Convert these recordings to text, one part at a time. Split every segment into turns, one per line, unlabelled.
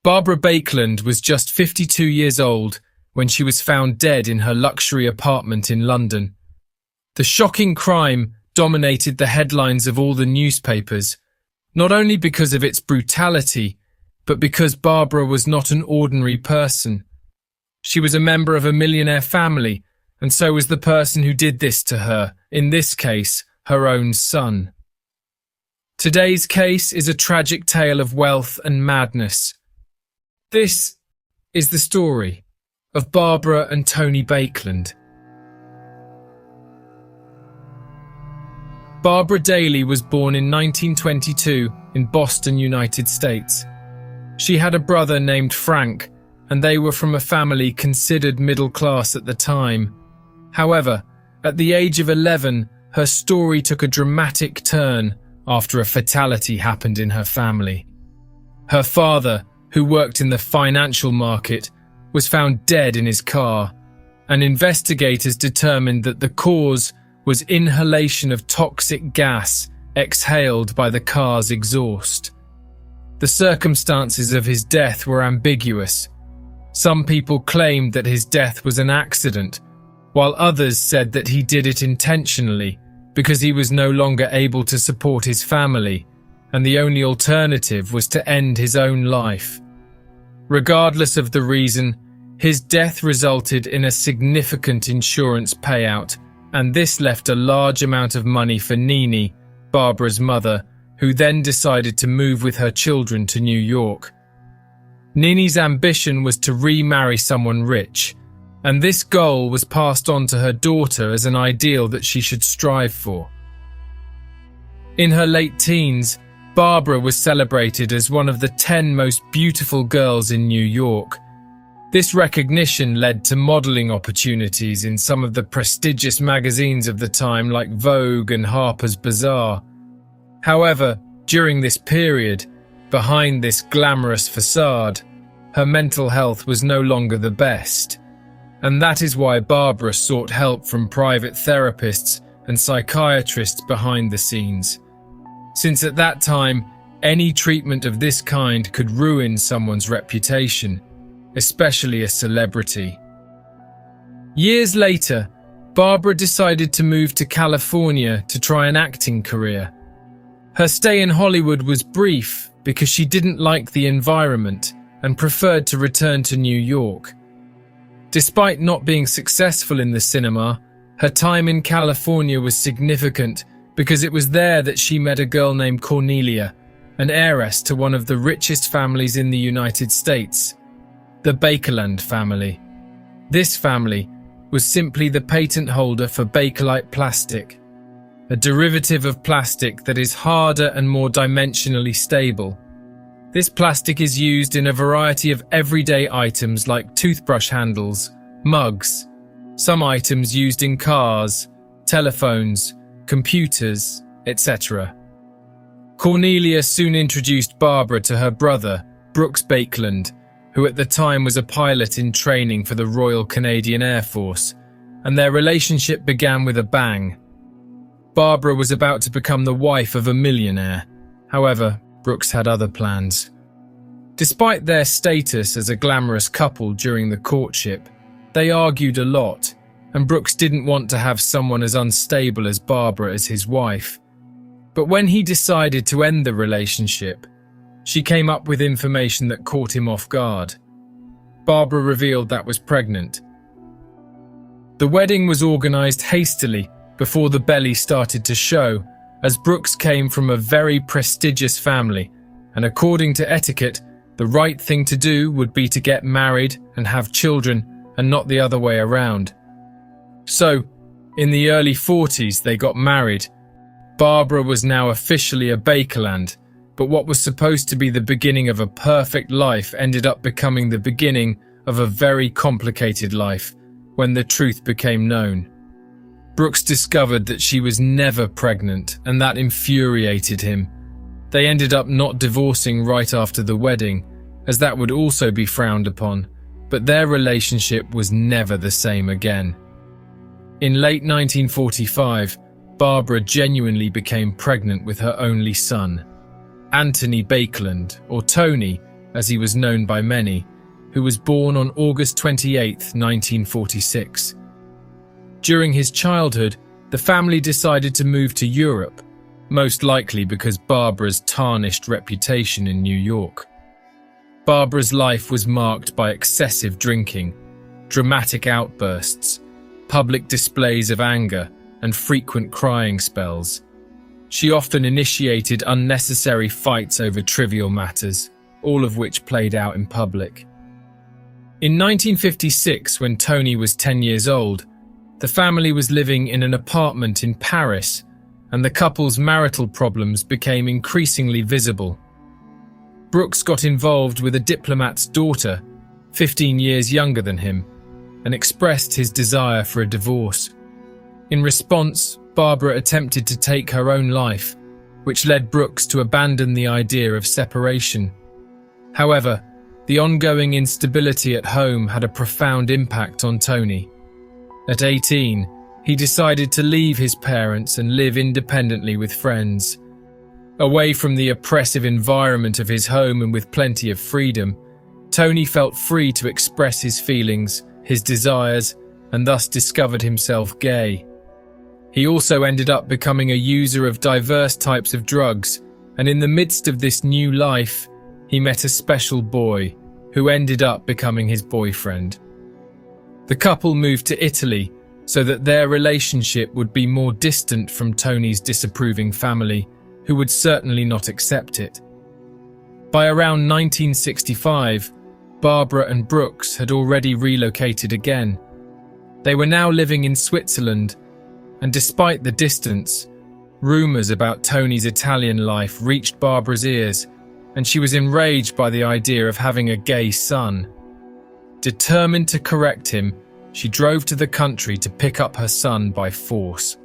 Barbara Baekeland was just 52 years old when she was found dead in her luxury apartment in London. The shocking crime dominated the headlines of all the newspapers, not only because of its brutality, but because Barbara was not an ordinary person. She was a member of a millionaire family, and so was the person who did this to her, in this case, her own son. Today's case is a tragic tale of wealth and madness. This is the story of Barbara and Tony Baekeland. Barbara Daly was born in 1922 in Boston, United States. She had a brother named Frank, and they were from a family considered middle class at the time. However, at the age of 11, her story took a dramatic turn after a fatality happened in her family. Her father, who worked in the financial market, was found dead in his car, and investigators determined that the cause was inhalation of toxic gas exhaled by the car's exhaust. The circumstances of his death were ambiguous. Some people claimed that his death was an accident, while others said that he did it intentionally because he was no longer able to support his family, and the only alternative was to end his own life. Regardless of the reason, his death resulted in a significant insurance payout, and this left a large amount of money for Nini, Barbara's mother, who then decided to move with her children to New York. Nini's ambition was to remarry someone rich, and this goal was passed on to her daughter as an ideal that she should strive for. In her late teens, Barbara was celebrated as one of the 10 most beautiful girls in New York. This recognition led to modeling opportunities in some of the prestigious magazines of the time like Vogue and Harper's Bazaar. However, during this period, behind this glamorous facade, her mental health was no longer the best. And that is why Barbara sought help from private therapists and psychiatrists behind the scenes. Since at that time, any treatment of this kind could ruin someone's reputation, especially a celebrity. Years later, Barbara decided to move to California to try an acting career. Her stay in Hollywood was brief because she didn't like the environment and preferred to return to New York. Despite not being successful in the cinema, her time in California was significant because it was there that she met a girl named Cornelia, an heiress to one of the richest families in the United States, the Baekeland family. This family was simply the patent holder for Bakelite plastic, a derivative of plastic that is harder and more dimensionally stable. This plastic is used in a variety of everyday items like toothbrush handles, mugs, some items used in cars, telephones, computers, etc. Cornelia soon introduced Barbara to her brother, Brooks Baekeland, who at the time was a pilot in training for the Royal Canadian Air Force, and their relationship began with a bang. Barbara was about to become the wife of a millionaire. However, Brooks had other plans. Despite their status as a glamorous couple during the courtship, they argued a lot, and Brooks didn't want to have someone as unstable as Barbara as his wife. But when he decided to end the relationship, she came up with information that caught him off guard. Barbara revealed that was pregnant. The wedding was organized hastily before the belly started to show, as Brooks came from a very prestigious family, and according to etiquette, the right thing to do would be to get married and have children and not the other way around. So, in the early 40s they got married. Barbara was now officially a Baekeland, but what was supposed to be the beginning of a perfect life ended up becoming the beginning of a very complicated life when the truth became known. Brooks discovered that she was never pregnant, and that infuriated him. They ended up not divorcing right after the wedding, as that would also be frowned upon, but their relationship was never the same again. In late 1945, Barbara genuinely became pregnant with her only son. Antony Baekeland, or Tony, as he was known by many, who was born on August 28, 1946. During his childhood, the family decided to move to Europe, most likely because Barbara's tarnished reputation in New York. Barbara's life was marked by excessive drinking, dramatic outbursts, public displays of anger, and frequent crying spells. She often initiated unnecessary fights over trivial matters, all of which played out in public. In 1956, when Tony was 10 years old, the family was living in an apartment in Paris, and the couple's marital problems became increasingly visible. Brooks got involved with a diplomat's daughter, 15 years younger than him, and expressed his desire for a divorce. In response, Barbara attempted to take her own life, which led Brooks to abandon the idea of separation. However, the ongoing instability at home had a profound impact on Tony. At 18, he decided to leave his parents and live independently with friends. Away from the oppressive environment of his home and with plenty of freedom, Tony felt free to express his feelings, his desires, and thus discovered himself gay. He also ended up becoming a user of diverse types of drugs, and in the midst of this new life, he met a special boy who ended up becoming his boyfriend. The couple moved to Italy so that their relationship would be more distant from Tony's disapproving family, who would certainly not accept it. By around 1965, Barbara and Brooks had already relocated again. They were now living in Switzerland, and despite the distance, rumours about Tony's Italian life reached Barbara's ears, and she was enraged by the idea of having a gay son. Determined to correct him, she drove to the country to pick up her son by force.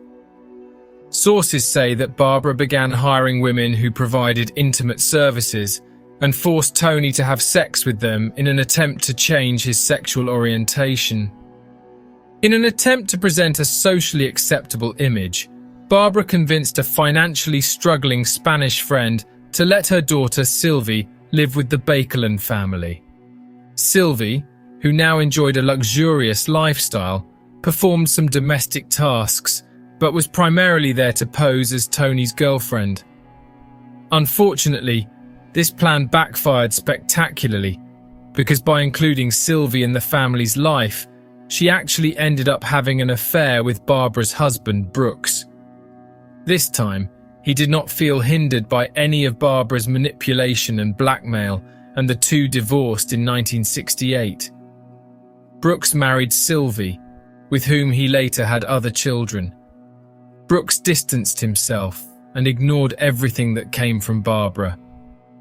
Sources say that Barbara began hiring women who provided intimate services and forced Tony to have sex with them in an attempt to change his sexual orientation. In an attempt to present a socially acceptable image, Barbara convinced a financially struggling Spanish friend to let her daughter Sylvie live with the Baekeland family. Sylvie, who now enjoyed a luxurious lifestyle, performed some domestic tasks, but was primarily there to pose as Tony's girlfriend. Unfortunately, this plan backfired spectacularly, because by including Sylvie in the family's life, she actually ended up having an affair with Barbara's husband, Brooks. This time, he did not feel hindered by any of Barbara's manipulation and blackmail, and the two divorced in 1968. Brooks married Sylvie, with whom he later had other children. Brooks distanced himself and ignored everything that came from Barbara.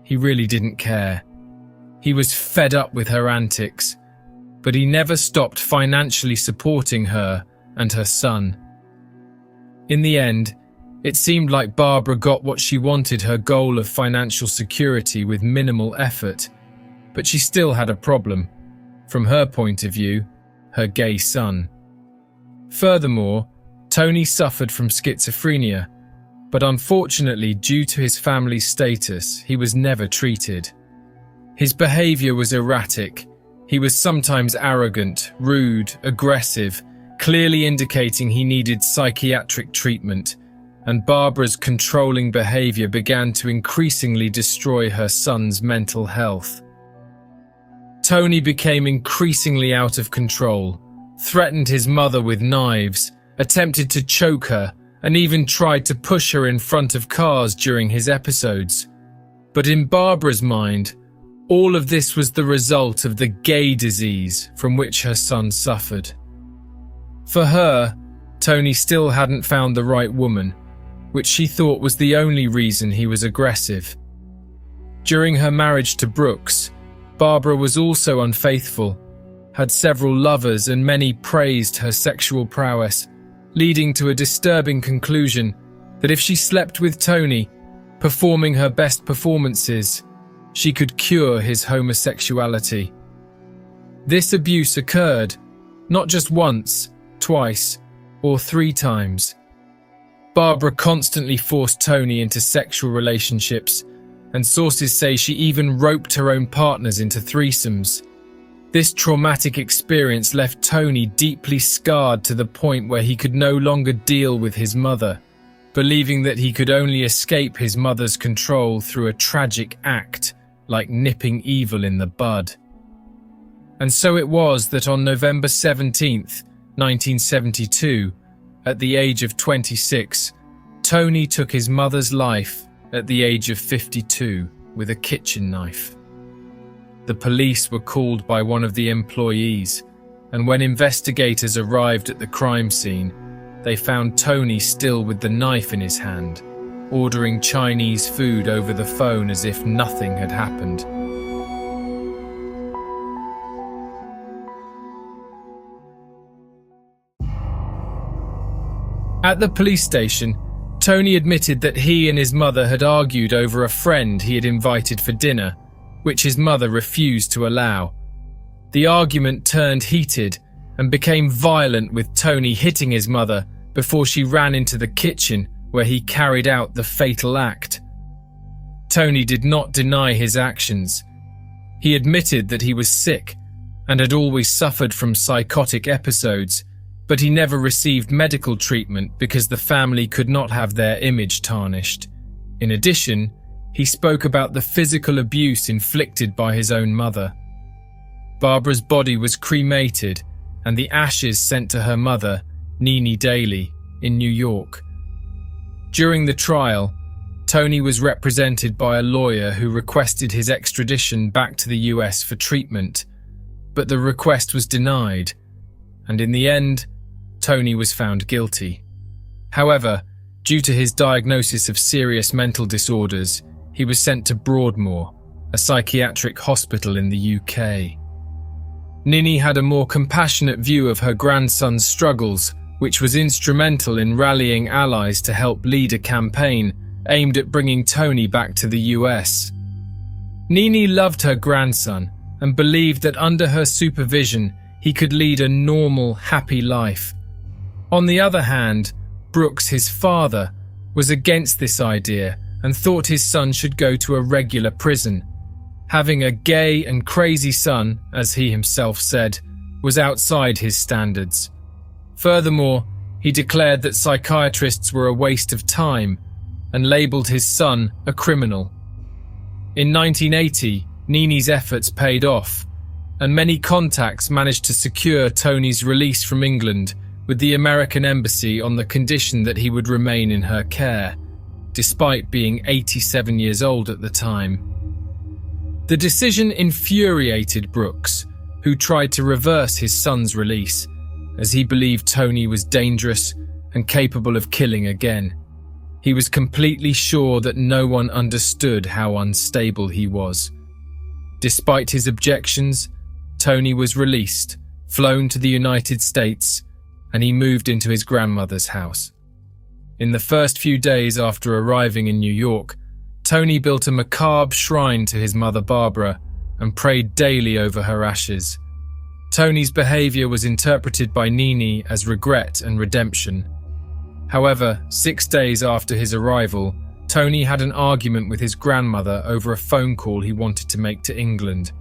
He really didn't care. He was fed up with her antics, but he never stopped financially supporting her and her son. In the end, it seemed like Barbara got what she wanted, her goal of financial security, with minimal effort, but she still had a problem. From her point of view, her gay son. Furthermore, Tony suffered from schizophrenia, but unfortunately, due to his family's status, he was never treated. His behavior was erratic. He was sometimes arrogant, rude, aggressive, clearly indicating he needed psychiatric treatment, and Barbara's controlling behavior began to increasingly destroy her son's mental health. Tony became increasingly out of control, threatened his mother with knives, attempted to choke her, and even tried to push her in front of cars during his episodes. But in Barbara's mind, all of this was the result of the gay disease from which her son suffered. For her, Tony still hadn't found the right woman, which she thought was the only reason he was aggressive. During her marriage to Brooks, Barbara was also unfaithful, had several lovers, and many praised her sexual prowess, leading to a disturbing conclusion that if she slept with Tony, performing her best performances, she could cure his homosexuality. This abuse occurred not just once, twice, or 3 times. Barbara constantly forced Tony into sexual relationships, and sources say she even roped her own partners into threesomes. This traumatic experience left Tony deeply scarred to the point where he could no longer deal with his mother, believing that he could only escape his mother's control through a tragic act like nipping evil in the bud. And so it was that on November 17th, 1972, at the age of 26, Tony took his mother's life at the age of 52 with a kitchen knife. The police were called by one of the employees, and when investigators arrived at the crime scene, they found Tony still with the knife in his hand, ordering Chinese food over the phone as if nothing had happened. At the police station, Tony admitted that he and his mother had argued over a friend he had invited for dinner, which his mother refused to allow. The argument turned heated and became violent, with Tony hitting his mother before she ran into the kitchen where he carried out the fatal act. Tony did not deny his actions. He admitted that he was sick and had always suffered from psychotic episodes, but he never received medical treatment because the family could not have their image tarnished. In addition, he spoke about the physical abuse inflicted by his own mother. Barbara's body was cremated and the ashes sent to her mother, Daly, in New York. During the trial, Tony was represented by a lawyer who requested his extradition back to the US for treatment, but the request was denied, and in the end, Tony was found guilty. However, due to his diagnosis of serious mental disorders, he was sent to Broadmoor, a psychiatric hospital in the UK. Nini had a more compassionate view of her grandson's struggles, which was instrumental in rallying allies to help lead a campaign aimed at bringing Tony back to the US. Nini loved her grandson and believed that under her supervision he could lead a normal, happy life. On the other hand, Brooks, his father, was against this idea and thought his son should go to a regular prison. Having a gay and crazy son, as he himself said, was outside his standards. Furthermore, he declared that psychiatrists were a waste of time and labelled his son a criminal. In 1980, Nini's efforts paid off, and many contacts managed to secure Tony's release from England with the American embassy on the condition that he would remain in her care, despite being 87 years old at the time. The decision infuriated Brooks, who tried to reverse his son's release, as he believed Tony was dangerous and capable of killing again. He was completely sure that no one understood how unstable he was. Despite his objections, Tony was released, flown to the United States, and he moved into his grandmother's house. In the first few days after arriving in New York, Tony built a macabre shrine to his mother Barbara and prayed daily over her ashes. Tony's behaviour was interpreted by Nini as regret and redemption. However, 6 days after his arrival, Tony had an argument with his grandmother over a phone call he wanted to make to England.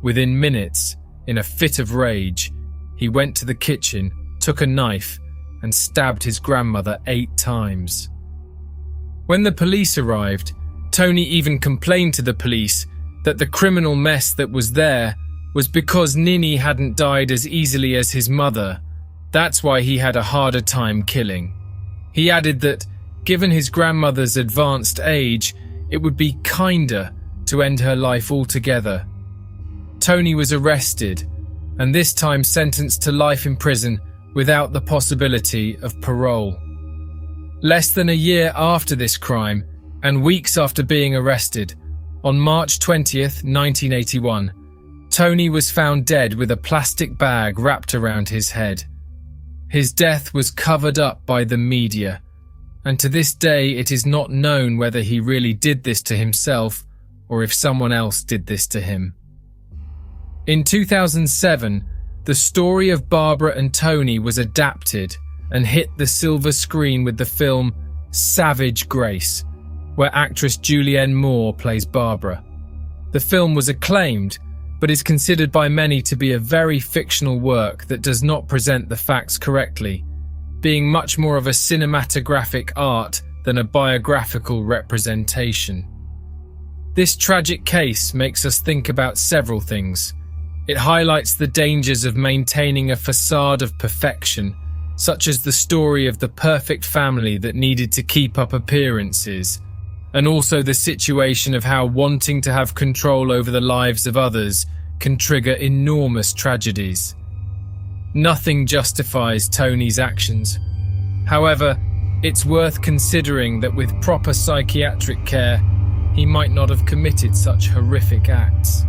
Within minutes, in a fit of rage, he went to the kitchen, took a knife, and stabbed his grandmother 8 times. When the police arrived, Tony even complained to the police that the criminal mess that was there was because Nini hadn't died as easily as his mother. That's why he had a harder time killing. He added that, given his grandmother's advanced age, it would be kinder to end her life altogether. Tony was arrested, and this time sentenced to life in prison without the possibility of parole. Less than a year after this crime, and weeks after being arrested, on March 20th, 1981, Tony was found dead with a plastic bag wrapped around his head. His death was covered up by the media, and to this day it is not known whether he really did this to himself or if someone else did this to him. In 2007, the story of Barbara and Tony was adapted and hit the silver screen with the film Savage Grace, where actress Julianne Moore plays Barbara. The film was acclaimed, but is considered by many to be a very fictional work that does not present the facts correctly, being much more of a cinematographic art than a biographical representation. This tragic case makes us think about several things. It highlights the dangers of maintaining a facade of perfection, such as the story of the perfect family that needed to keep up appearances, and also the situation of how wanting to have control over the lives of others can trigger enormous tragedies. Nothing justifies Tony's actions. However, it's worth considering that with proper psychiatric care, he might not have committed such horrific acts.